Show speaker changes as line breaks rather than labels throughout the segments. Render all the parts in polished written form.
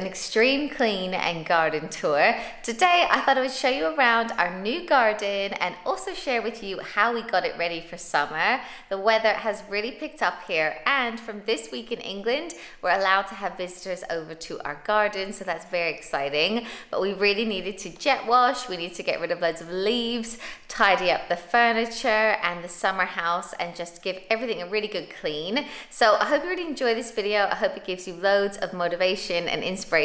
extreme clean and garden tour. Today I thought I would show you around our new garden and also share with you how we got it ready for summer. The weather has really picked up here, and from this week in England we're allowed to have visitors over to our garden, so that's very exciting. But we really needed to jet wash, we need to get rid of loads of leaves, tidy up the furniture and the summer house, and just give everything a really good clean. So I hope you really enjoy this video. I hope it gives you loads of motivation and inspiration.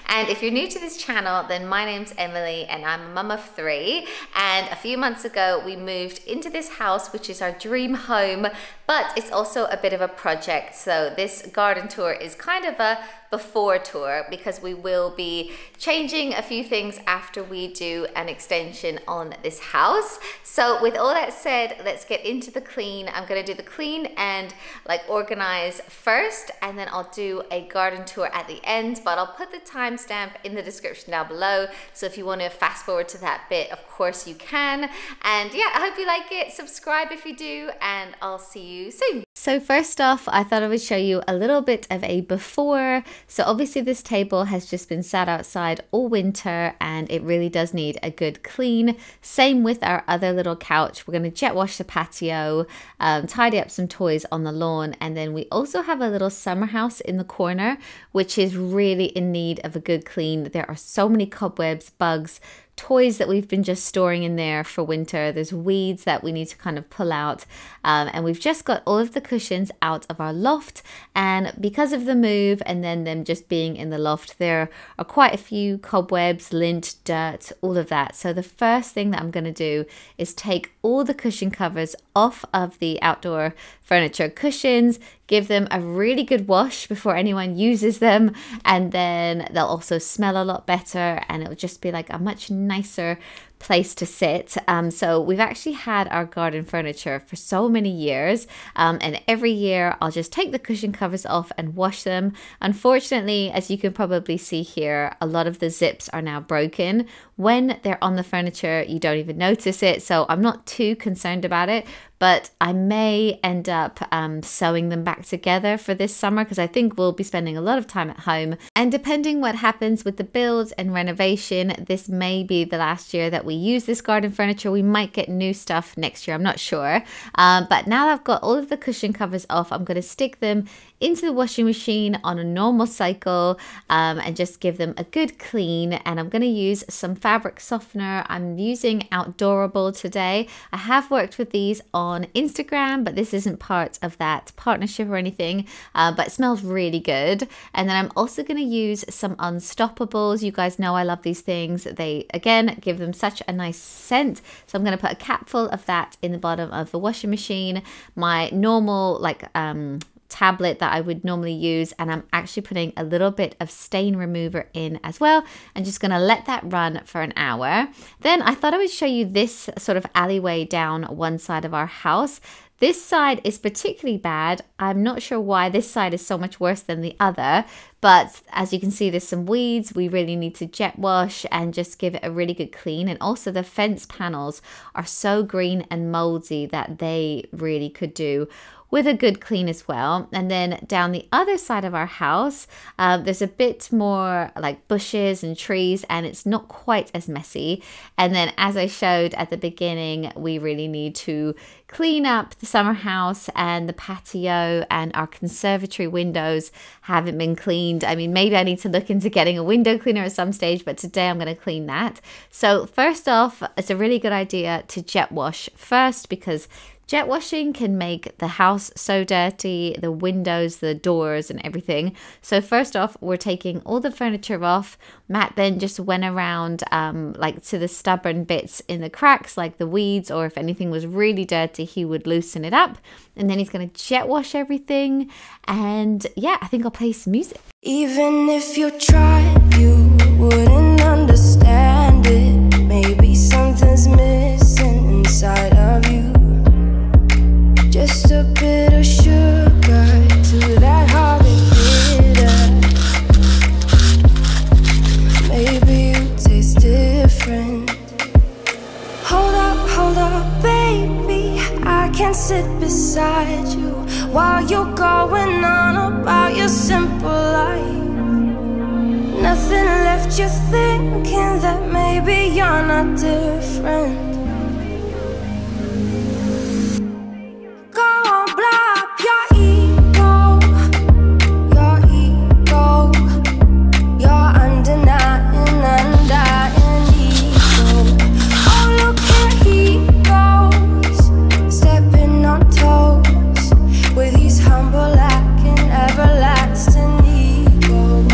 And if you're new to this channel, then my name's Emily and I'm a mum of 3. And a few months ago we moved into this house, which is our dream home, but it's also a bit of a project. So this garden tour is kind of a before tour because we will be changing a few things after we do an extension on this house. So with all that said, let's get into the clean. I'm gonna do the clean and like organize first, and then I'll do a garden tour at the end, but I'll put the timestamp in the description down below. So if you want to fast forward to that bit, of course you can. And yeah, I hope you like it. Subscribe if you do, and I'll see you soon. So first off, I thought I would show you a little bit of a before. So obviously this table has just been sat outside all winter and it really does need a good clean. Same with our other little couch. We're going to jet wash the patio, tidy up some toys on the lawn, and then we also have a little summer house in the corner, which is really in need of a good clean. There are so many cobwebs, bugs, toys that we've been just storing in there for winter. There's weeds that we need to kind of pull out, and we've just got all of the cushions out of our loft, and because of the move and then them just being in the loft, there are quite a few cobwebs, lint, dirt, all of that. So the first thing that I'm going to do is take all the cushion covers off of the outdoor furniture cushions, give them a really good wash before anyone uses them, and then they'll also smell a lot better and it'll just be like a much nicer place to sit. So we've actually had our garden furniture for so many years, and every year I'll just take the cushion covers off and wash them. Unfortunately, as you can probably see here, a lot of the zips are now broken. When they're on the furniture, you don't even notice it, so I'm not too concerned about it, but I may end up sewing them back together for this summer because I think we'll be spending a lot of time at home. And depending what happens with the build and renovation, this may be the last year that we use this garden furniture. We might get new stuff next year, I'm not sure. But now that I've got all of the cushion covers off, I'm going to stick them into the washing machine on a normal cycle, and just give them a good clean. And I'm going to use some fabric softener. I'm using Outdoorable today. I have worked with these on Instagram, but this isn't part of that partnership or anything, but it smells really good. And then I'm also going to use some Unstoppables. You guys know I love these things. They again give them such a nice scent, so I'm going to put a capful of that in the bottom of the washing machine. My normal tablet that I would normally use, and I'm actually putting a little bit of stain remover in as well, and just going to let that run for an hour. Then I thought I would show you this sort of alleyway down one side of our house. This side is particularly bad. I'm not sure why this side is so much worse than the other, but as you can see, there's some weeds. We really need to jet wash and just give it a really good clean. And also the fence panels are so green and moldy that they really could do with a good clean as well. And then down the other side of our house, there's a bit more like bushes and trees, and it's not quite as messy. And then as I showed at the beginning, we really need to clean up the summer house and the patio, and our conservatory windows haven't been cleaned. I mean, maybe I need to look into getting a window cleaner at some stage, but today I'm going to clean that. So first off, it's a really good idea to jet wash first, because jet washing can make the house so dirty, the windows, the doors and everything. So first off, we're taking all the furniture off. Matt then just went around like to the stubborn bits in the cracks, like the weeds, or if anything was really dirty, he would loosen it up. And then he's going to jet wash everything. And yeah, I think I'll play some music.
Even if you tried, you wouldn't understand it. Maybe something's missing inside of you. Just a bit of sugar to that horrid bitter. Maybe you taste different. Hold up, baby. I can sit beside you while you're going on about your simple life. Nothing left you thinking that maybe you're not different. Go on, blow up your ego, your undenying, undying ego. Oh, look, here he goes, stepping on toes with his humble lacking, everlasting ego.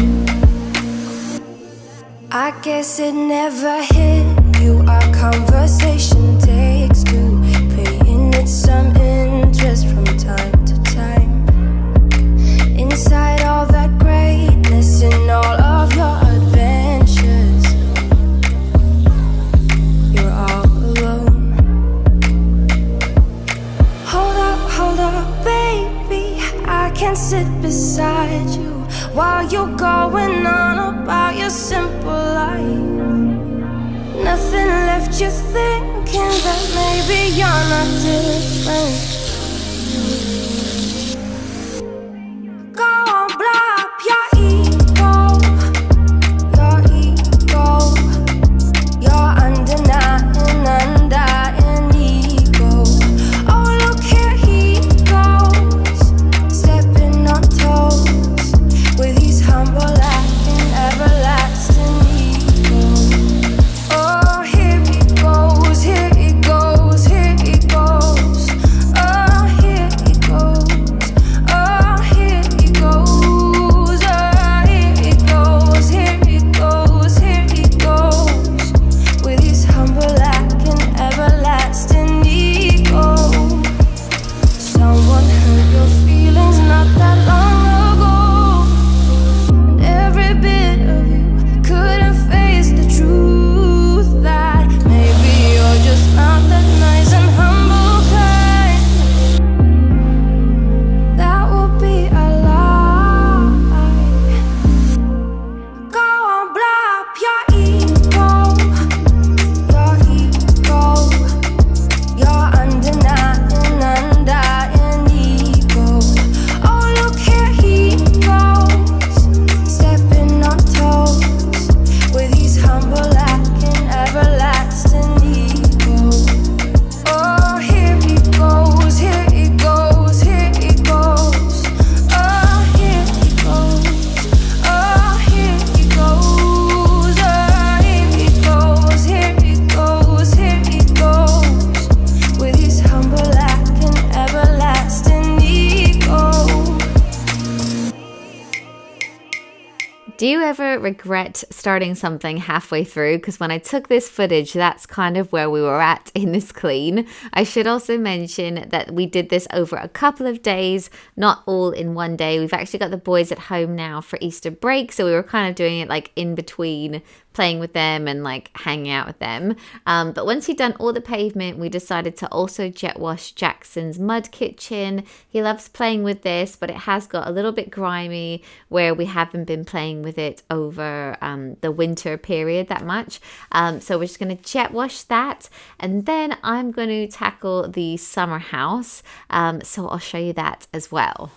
I guess it never hit you. Our conversation takes two, paying it some interest from time to time. Inside all that greatness and all of your adventures, you're all alone. Hold up, baby, I can sit beside you while you're going on about your simple life. Nothing left you thinking that maybe you're not different. Go on, blow up your ego, your undenying, undying ego. Oh, look, here he goes, stepping on toes with his humble acting, everlasting ego. Oh, here he goes, here he goes, here he goes. Oh, here he goes, oh, here he goes, oh, here he goes, here he goes, here he goes, with his humble acting, everlasting ego. Someone hurt your feelings not that long ago, and every bit of you couldn't face the truth that maybe you're just not that nice and humble kind. That would be a lie. Go on, blow up your ego, your undenying, undying ego. Oh, look, here he goes, stepping on toes with his humble lacking, everlasting ego. Oh, here he goes, here he goes, here he goes. Oh, here he goes, oh, here he goes, oh, here he goes, here he goes, here he goes, with his humble lacking, everlasting ego.
Do you ever regret starting something halfway through? Because when I took this footage, that's kind of where we were at in this clean. I should also mention that we did this over a couple of days, not all in one day. We've actually got the boys at home now for Easter break, so we were kind of doing it like in between, playing with them and like hanging out with them. But once he'd done all the pavement, we decided to also jet wash Jackson's mud kitchen. He loves playing with this, but it has got a little bit grimy where we haven't been playing with it over the winter period that much. So we're just going to jet wash that, and then I'm going to tackle the summer house. So I'll show you that as well.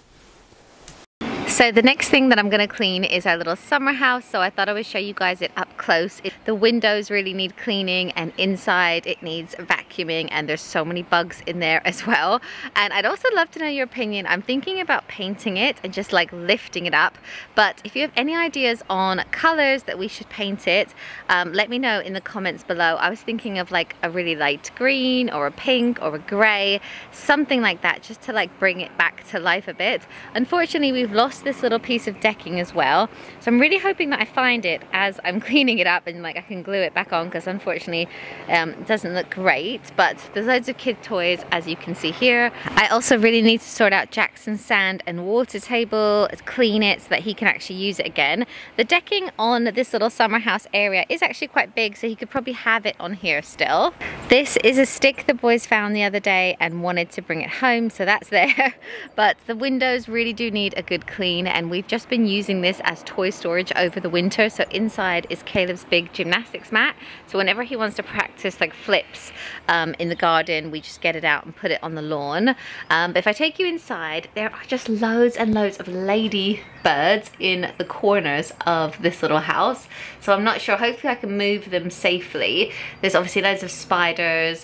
So the next thing that I'm going to clean is our little summer house. So I thought I would show you guys it up close. The windows really need cleaning, and inside it needs vacuuming, and there's so many bugs in there as well. And I'd also love to know your opinion. I'm thinking about painting it and just like lifting it up. But if you have any ideas on colors that we should paint it, let me know in the comments below. I was thinking of like a really light green or a pink or a gray, something like that, just to like bring it back to life a bit. Unfortunately, we've lost this little piece of decking as well, so I'm really hoping that I find it as I'm cleaning it up and like I can glue it back on, because unfortunately it doesn't look great. But there's loads of kid toys, as you can see here. I also really need to sort out Jackson's sand and water table, clean it so that he can actually use it again. The decking on this little summer house area is actually quite big, so he could probably have it on here still. This is a stick the boys found the other day and wanted to bring it home, so that's there. But the windows really do need a good clean, and we've just been using this as toy storage over the winter. So inside is Caleb's big gymnastics mat. So whenever he wants to practice like flips in the garden, we just get it out and put it on the lawn. But if I take you inside, there are just loads and loads of lady birds in the corners of this little house. So I'm not sure, hopefully I can move them safely. There's obviously loads of spiders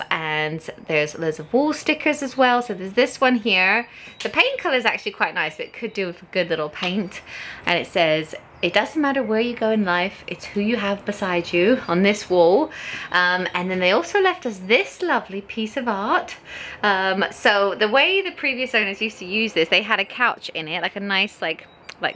and there's loads of wall stickers as well. So there's this one here. The paint color is actually quite nice, but it could do with a good little paint. And it says, "It doesn't matter where you go in life, it's who you have beside you," on this wall. And then they also left us this lovely piece of art. So the way the previous owners used to use this, they had a couch in it, like a nice like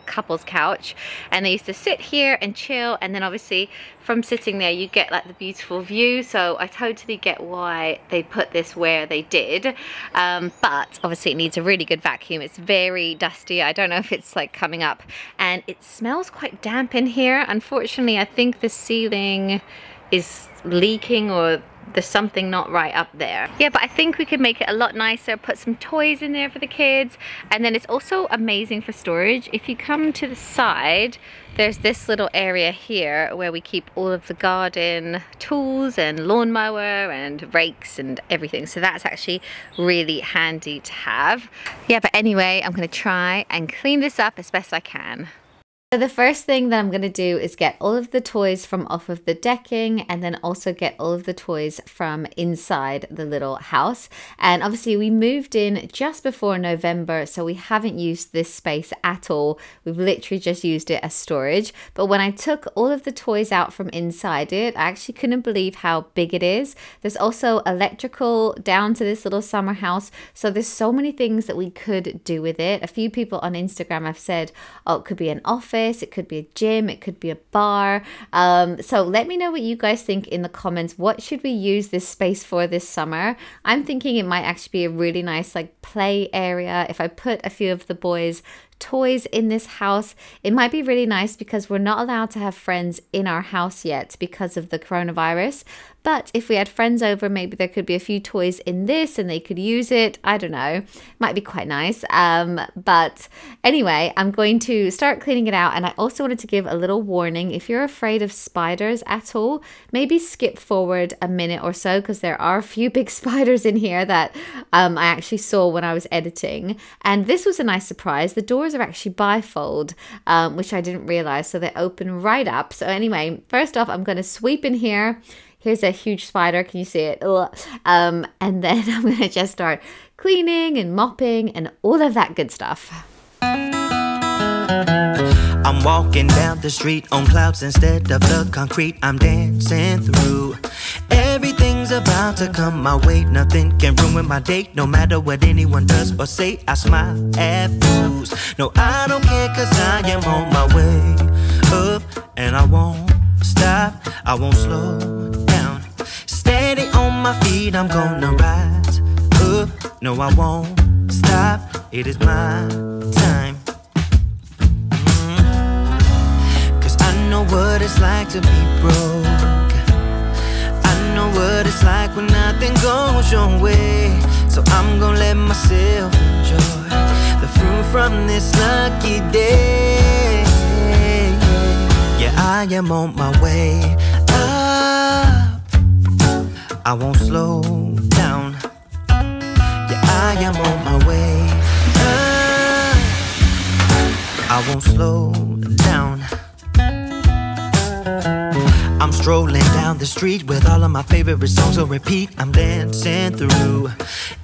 couple's couch, and they used to sit here and chill, and then obviously from sitting there you get like the beautiful view. So I totally get why they put this where they did, but obviously it needs a really good vacuum. It's very dusty. I don't know if it's like coming up, and it smells quite damp in here. Unfortunately, I think the ceiling is leaking, or there's something not right up there. Yeah, but I think we could make it a lot nicer, put some toys in there for the kids, and then it's also amazing for storage. If you come to the side, there's this little area here where we keep all of the garden tools and lawnmower and rakes and everything. So that's actually really handy to have. Yeah, but anyway, I'm gonna try and clean this up as best I can. So the first thing that I'm going to do is get all of the toys from off of the decking, and then also get all of the toys from inside the little house. And obviously we moved in just before November, so we haven't used this space at all. We've literally just used it as storage. But when I took all of the toys out from inside it, I actually couldn't believe how big it is. There's also electrical down to this little summer house. So there's so many things that we could do with it. A few people on Instagram have said, oh, it could be an office, it could be a gym, it could be a bar. So let me know what you guys think in the comments. What should we use this space for this summer? I'm thinking it might actually be a really nice like play area. If I put a few of the boys' toys in this house, it might be really nice, because we're not allowed to have friends in our house yet because of the coronavirus. But if we had friends over, maybe there could be a few toys in this and they could use it. I don't know, might be quite nice. But anyway, I'm going to start cleaning it out. And I also wanted to give a little warning: if you're afraid of spiders at all, maybe skip forward a minute or so, because there are a few big spiders in here that I actually saw when I was editing. And this was a nice surprise. The doors are actually bifold, which I didn't realize, so they open right up. So anyway, first off, I'm going to sweep in here. Here's a huge spider, can you see it? And then I'm going to just start cleaning and mopping and all of that good stuff.
I'm walking down the street on clouds instead of the concrete I'm dancing through. Everything's about to come my way, nothing can ruin my day. No matter what anyone does or say, I smile at fools. No, I don't care, cause I am on my way up, and I won't stop, I won't slow down. Steady on my feet, I'm gonna rise up. No, I won't stop, it is my time. Cause I know what it's like to be broke. I know what it's like when nothing goes your way. So I'm gonna let myself enjoy the fruit from this lucky day. Yeah, I am on my way up, I won't slow down. Yeah, I am on my way up, I won't slow down. I'm strolling down the street with all of my favorite songs on repeat. I'm dancing through.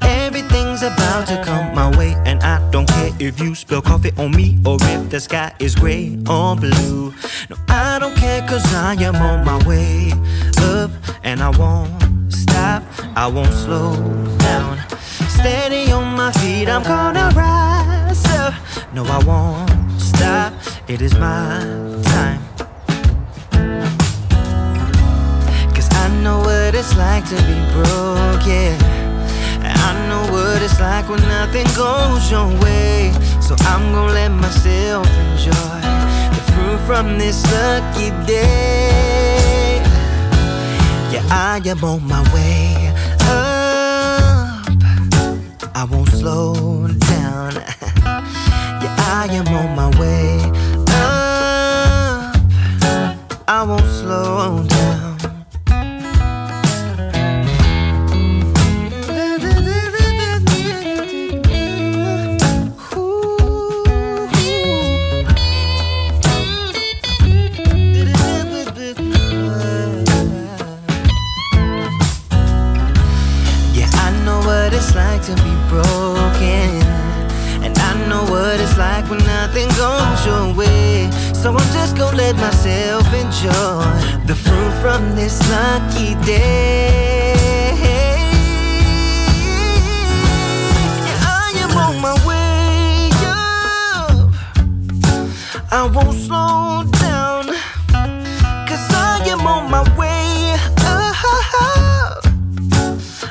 Everything's about to come my way, and I don't care if you spill coffee on me or if the sky is gray or blue. No, I don't care, cause I am on my way up, and I won't stop, I won't slow down. Steady on my feet, I'm gonna rise up. No, I won't stop, it is my time. I know what it's like to be broke, yeah. I know what it's like when nothing goes your way. So I'm gonna let myself enjoy the fruit from this lucky day. Yeah, I am on my way slow down. Yeah, I am on my way up. I won't slow down. To be broken, and I know what it's like when nothing goes your way. So I'm just gonna let myself enjoy the fruit from this lucky day. Yeah, I am on my way up. I won't slow down, 'cause I am on my way up.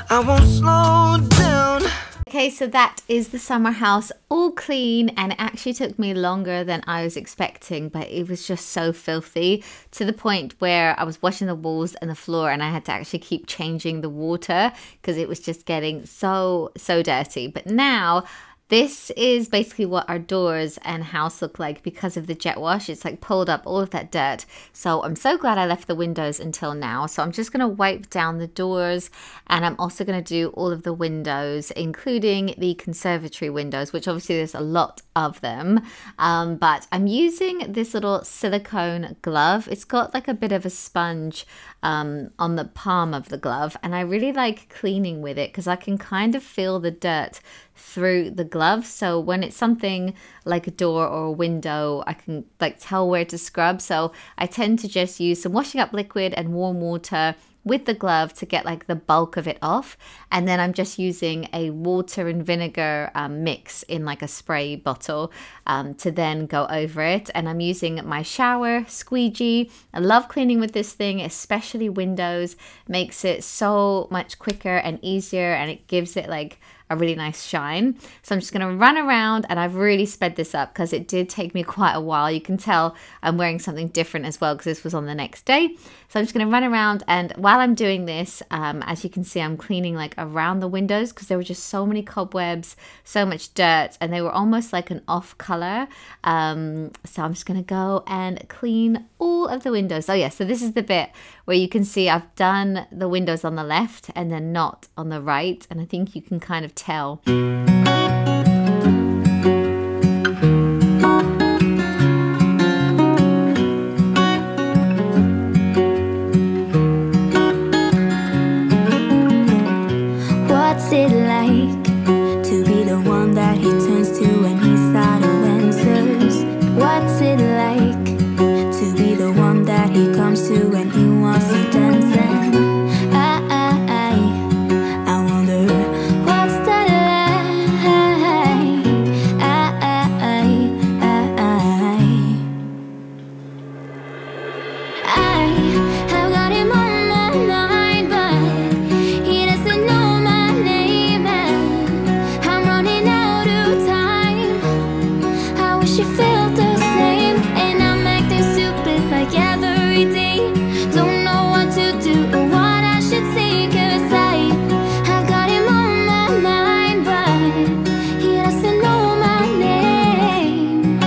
I won't slow down.
Okay, so that is the summer house all clean, and it actually took me longer than I was expecting, but it was just so filthy to the point where I was washing the walls and the floor and I had to actually keep changing the water because it was just getting so dirty. But now this is basically what our doors and house look like because of the jet wash. It's like pulled up all of that dirt. So I'm so glad I left the windows until now. So I'm just going to wipe down the doors, and I'm also going to do all of the windows, including the conservatory windows, which obviously there's a lot of them. But I'm using this little silicone glove. It's got like a bit of a sponge on the palm of the glove, and I really like cleaning with it because I can kind of feel the dirt through the glove. So when it's something like a door or a window, I can like tell where to scrub. So I tend to just use some washing up liquid and warm water with the glove to get like the bulk of it off, and then I'm just using a water and vinegar mix in like a spray bottle to then go over it. And I'm using my shower squeegee. I love cleaning with this thing, especially windows. Makes it so much quicker and easier, and it gives it like a really nice shine. So I'm just going to run around, and I've really sped this up because it did take me quite a while. You can tell I'm wearing something different as well because this was on the next day. So I'm just going to run around, and while I'm doing this, as you can see, I'm cleaning like around the windows because there were just so many cobwebs, so much dirt, and they were almost like an off color. So I'm just going to go and clean all of the windows. Oh yeah, so this is the bit where you can see I've done the windows on the left and then not on the right, and I think you can kind of tell.
What's it like to be the one that he turns to when he's out of answers? What's it like to be the one that he comes to when he wants to dance? And I wonder what's that like? I have got him on my mind, but he doesn't know my name, and I'm running out of time. I wish you felt the same, and I'm acting stupid like every day. Don't know what to do or what I should say, 'cause I've got him on my mind, but he doesn't know my name.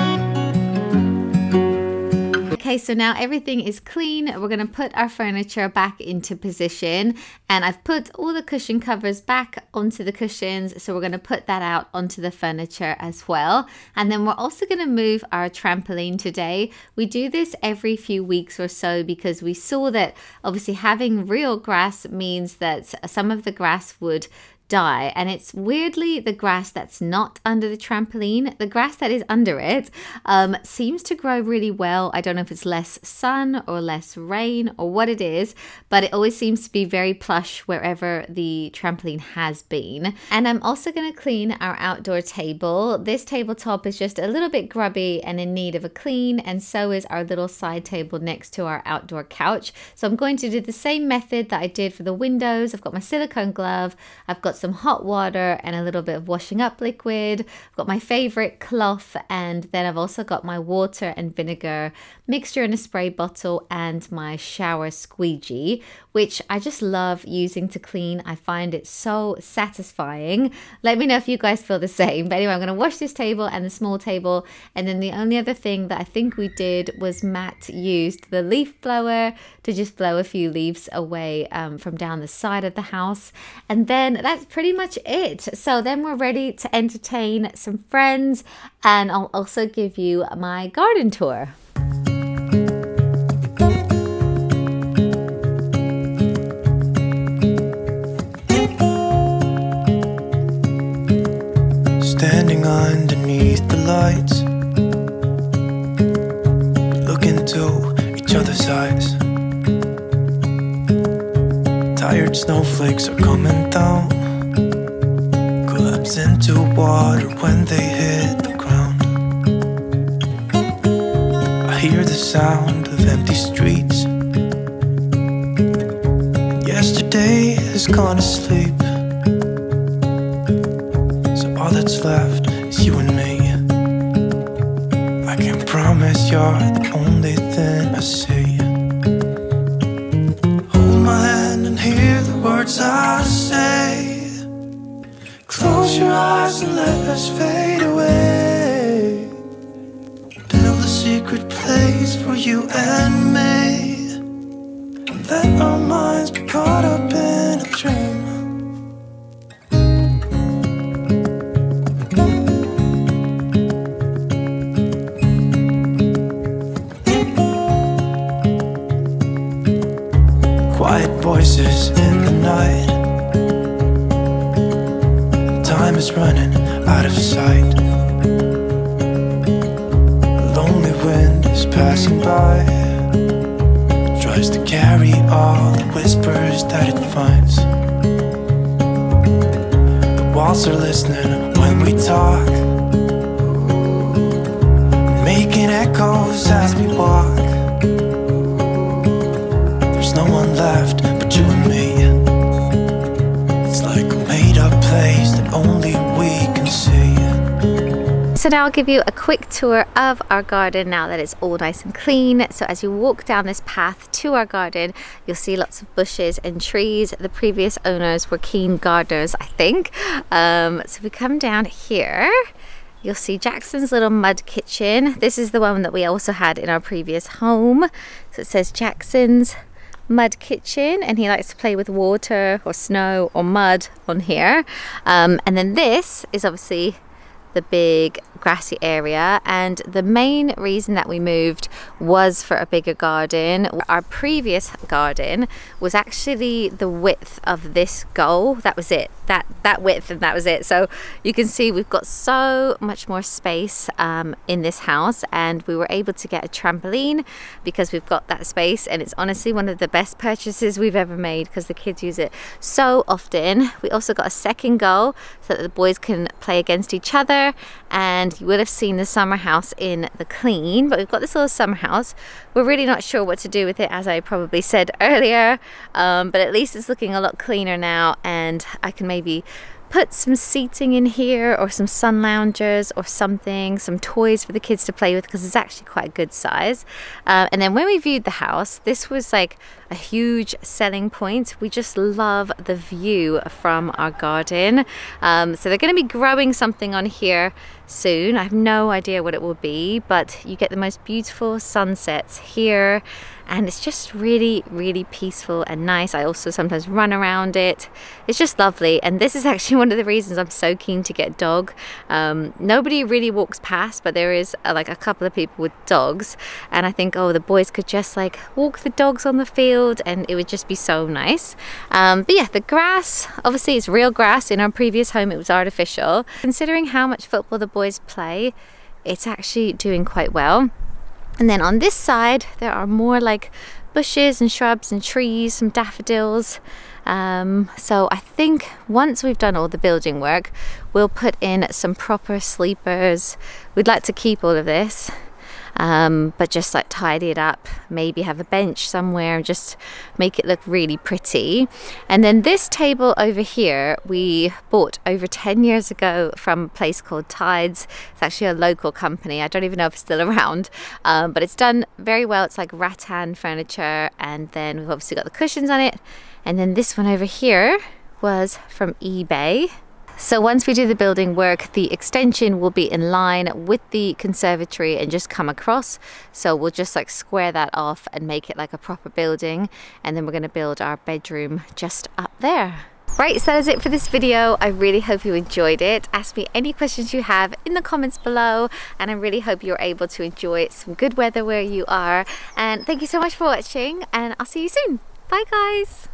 Okay, so now everything is clean. We're going to put our furniture back into position, and I've put all the cushion covers back onto the cushions, so we're going to put that out onto the furniture as well. And then we're also going to move our trampoline today. We do this every few weeks or so because we saw that obviously having real grass means that some of the grass would die, and it's weirdly the grass that's not under the trampoline. The grass that is under it seems to grow really well. I don't know if it's less sun or less rain or what it is, but it always seems to be very plush wherever the trampoline has been. And I'm also going to clean our outdoor table. This tabletop is just a little bit grubby and in need of a clean, and so is our little side table next to our outdoor couch. So I'm going to do the same method that I did for the windows. I've got my silicone glove, I've got got some hot water and a little bit of washing up liquid. I've got my favorite cloth, and then I've also got my water and vinegar mixture in a spray bottle and my shower squeegee, which I just love using to clean. I find it so satisfying. Let me know if you guys feel the same. But anyway, I'm going to wash this table and the small table. And then the only other thing that I think we did was Matt used the leaf blower to just blow a few leaves away from down the side of the house. And then that's pretty much it. So then we're ready to entertain some friends, and I'll also give you my garden tour.
Standing underneath the lights, look into each other's eyes. Tired snowflakes are coming down, collapse into water when they hit the ground. I hear the sound of empty streets, and yesterday has gone to sleep. All that's left is you and me. I can't promise you're the only thing I see. Hold my hand and hear the words I say. Close your eyes and let us fade away. Build a secret place for you and me, and let our minds be caught up in a dream. Quiet voices in the night, time is running out of sight. A lonely wind is passing by, tries to carry all the whispers that it finds. The walls are listening when we talk, making echoes as we walk. No one left but you and me. It's like a made-up place that only we can see.
So now I'll give you a quick tour of our garden now that it's all nice and clean. So as you walk down this path to our garden, you'll see lots of bushes and trees. The previous owners were keen gardeners, I think. So if we come down here, you'll see Jackson's little mud kitchen. This is the one that we also had in our previous home. So it says Jackson's mud kitchen, and he likes to play with water or snow or mud on here. And then this is obviously the big grassy area, and the main reason that we moved was for a bigger garden. Our previous garden was actually the width of this goal. That was it, that width, and that was it. So you can see we've got so much more space in this house, and we were able to get a trampoline because we've got that space, and it's honestly one of the best purchases we've ever made because the kids use it so often. We also got a second goal so that the boys can play against each other, and you would have seen the summer house in the clean, but we've got this little summer house. We're really not sure what to do with it, as I probably said earlier, but at least it's looking a lot cleaner now, and I can maybe put some seating in here or some sun loungers or something, some toys for the kids to play with, because it's actually quite a good size. And then when we viewed the house, this was like a huge selling point. We just love the view from our garden. So they're going to be growing something on here soon. I have no idea what it will be, but you get the most beautiful sunsets here, and it's just really, really peaceful and nice. I also sometimes run around it. It's just lovely, and this is actually one of the reasons I'm so keen to get a dog. Nobody really walks past, but there is like a couple of people with dogs, and I think, oh, the boys could just like walk the dogs on the field, and it would just be so nice. But yeah, the grass, obviously it's real grass. In our previous home it was artificial. Considering how much football the boys play, it's actually doing quite well. And then on this side there are more like bushes and shrubs and trees, some daffodils. So I think once we've done all the building work, we'll put in some proper sleepers. We'd like to keep all of this. but just like tidy it up, maybe have a bench somewhere, just make it look really pretty. And then this table over here we bought over 10 years ago from a place called Tides. It's actually a local company. I don't even know if it's still around, but it's done very well. It's like rattan furniture, and then we've obviously got the cushions on it. And then this one over here was from eBay. So once we do the building work, the extension will be in line with the conservatory and just come across. So we'll just like square that off and make it like a proper building. And then we're going to build our bedroom just up there. Right, so that is it for this video. I really hope you enjoyed it. Ask me any questions you have in the comments below, and I really hope you're able to enjoy some good weather where you are. And thank you so much for watching, and I'll see you soon. Bye guys.